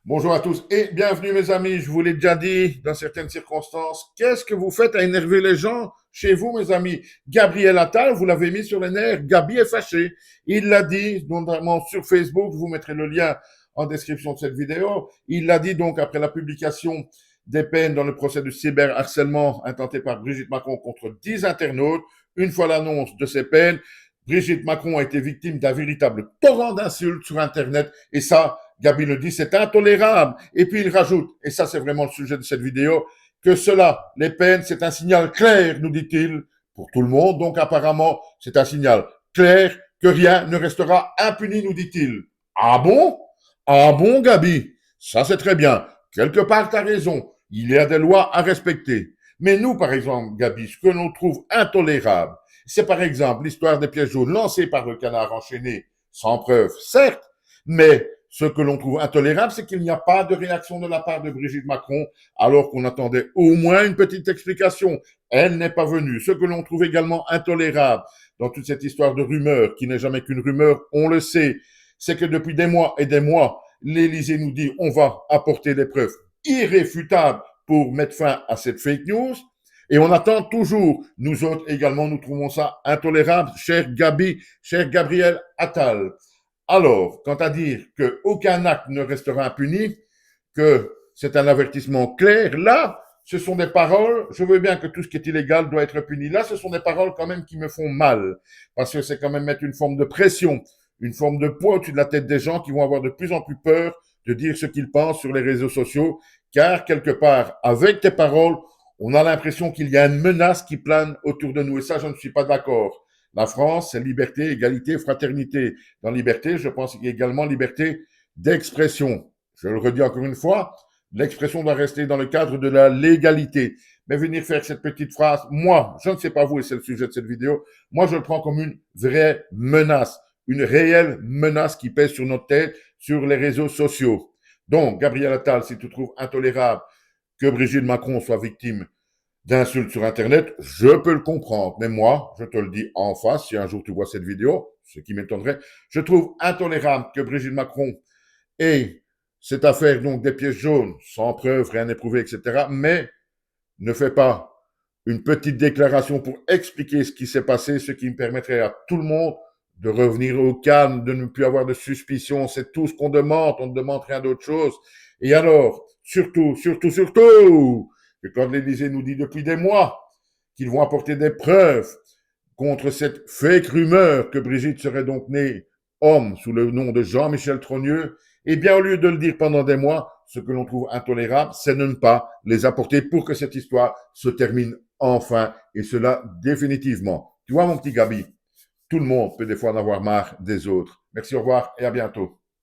Bonjour à tous et bienvenue mes amis. Je vous l'ai déjà dit dans certaines circonstances. Qu'est-ce que vous faites à énerver les gens chez vous mes amis? Gabriel Attal, vous l'avez mis sur les nerfs. Gabi est fâché. Il l'a dit notamment sur Facebook. Je vous mettrai le lien en description de cette vidéo. Il l'a dit donc après la publication des peines dans le procès du cyberharcèlement intenté par Brigitte Macron contre 10 internautes. Une fois l'annonce de ces peines, Brigitte Macron a été victime d'un véritable torrent d'insultes sur Internet et ça, Gabi le dit, c'est intolérable. Et puis il rajoute, et ça c'est vraiment le sujet de cette vidéo, que cela, les peines, c'est un signal clair, nous dit-il, pour tout le monde. Donc apparemment, c'est un signal clair que rien ne restera impuni, nous dit-il. Ah bon? Ah bon, Gabi? Ça c'est très bien. Quelque part, tu as raison. Il y a des lois à respecter. Mais nous, par exemple, Gabi, ce que l'on trouve intolérable, c'est par exemple l'histoire des pièces jaunes lancées par le canard enchaîné, sans preuve, certes, mais ce que l'on trouve intolérable, c'est qu'il n'y a pas de réaction de la part de Brigitte Macron, alors qu'on attendait au moins une petite explication. Elle n'est pas venue. Ce que l'on trouve également intolérable dans toute cette histoire de rumeur, qui n'est jamais qu'une rumeur, on le sait, c'est que depuis des mois et des mois, l'Élysée nous dit on va apporter des preuves irréfutables pour mettre fin à cette fake news. Et on attend toujours. Nous autres également, nous trouvons ça intolérable, cher Gabi, cher Gabriel Attal. Alors, quant à dire qu'aucun acte ne restera impuni, que c'est un avertissement clair, là, ce sont des paroles, je veux bien que tout ce qui est illégal doit être puni. Là, ce sont des paroles quand même qui me font mal, parce que c'est quand même mettre une forme de pression, une forme de poids au-dessus de la tête des gens qui vont avoir de plus en plus peur de dire ce qu'ils pensent sur les réseaux sociaux, car quelque part, avec tes paroles, on a l'impression qu'il y a une menace qui plane autour de nous, et ça, je ne suis pas d'accord. La France, c'est liberté, égalité, fraternité. Dans liberté, je pense qu'il y a également liberté d'expression. Je le redis encore une fois, l'expression doit rester dans le cadre de la légalité. Mais venir faire cette petite phrase, moi, je ne sais pas vous, et c'est le sujet de cette vidéo, moi je le prends comme une vraie menace, une réelle menace qui pèse sur notre tête, sur les réseaux sociaux. Donc, Gabriel Attal, si tu trouves intolérable que Brigitte Macron soit victime d'insultes sur Internet, je peux le comprendre. Mais moi, je te le dis en face, si un jour tu vois cette vidéo, ce qui m'étonnerait, je trouve intolérable que Brigitte Macron ait cette affaire donc des pièces jaunes, sans preuve, rien éprouvé, etc., mais ne fait pas une petite déclaration pour expliquer ce qui s'est passé, ce qui me permettrait à tout le monde de revenir au calme, de ne plus avoir de suspicion. C'est tout ce qu'on demande, on ne demande rien d'autre chose. Et alors, surtout, que quand l'Élysée nous dit depuis des mois qu'ils vont apporter des preuves contre cette fake rumeur que Brigitte serait donc née homme sous le nom de Jean-Michel Trogneux, eh bien, au lieu de le dire pendant des mois, ce que l'on trouve intolérable, c'est de ne pas les apporter pour que cette histoire se termine enfin, et cela définitivement. Tu vois, mon petit Gabi, tout le monde peut des fois en avoir marre des autres. Merci, au revoir et à bientôt.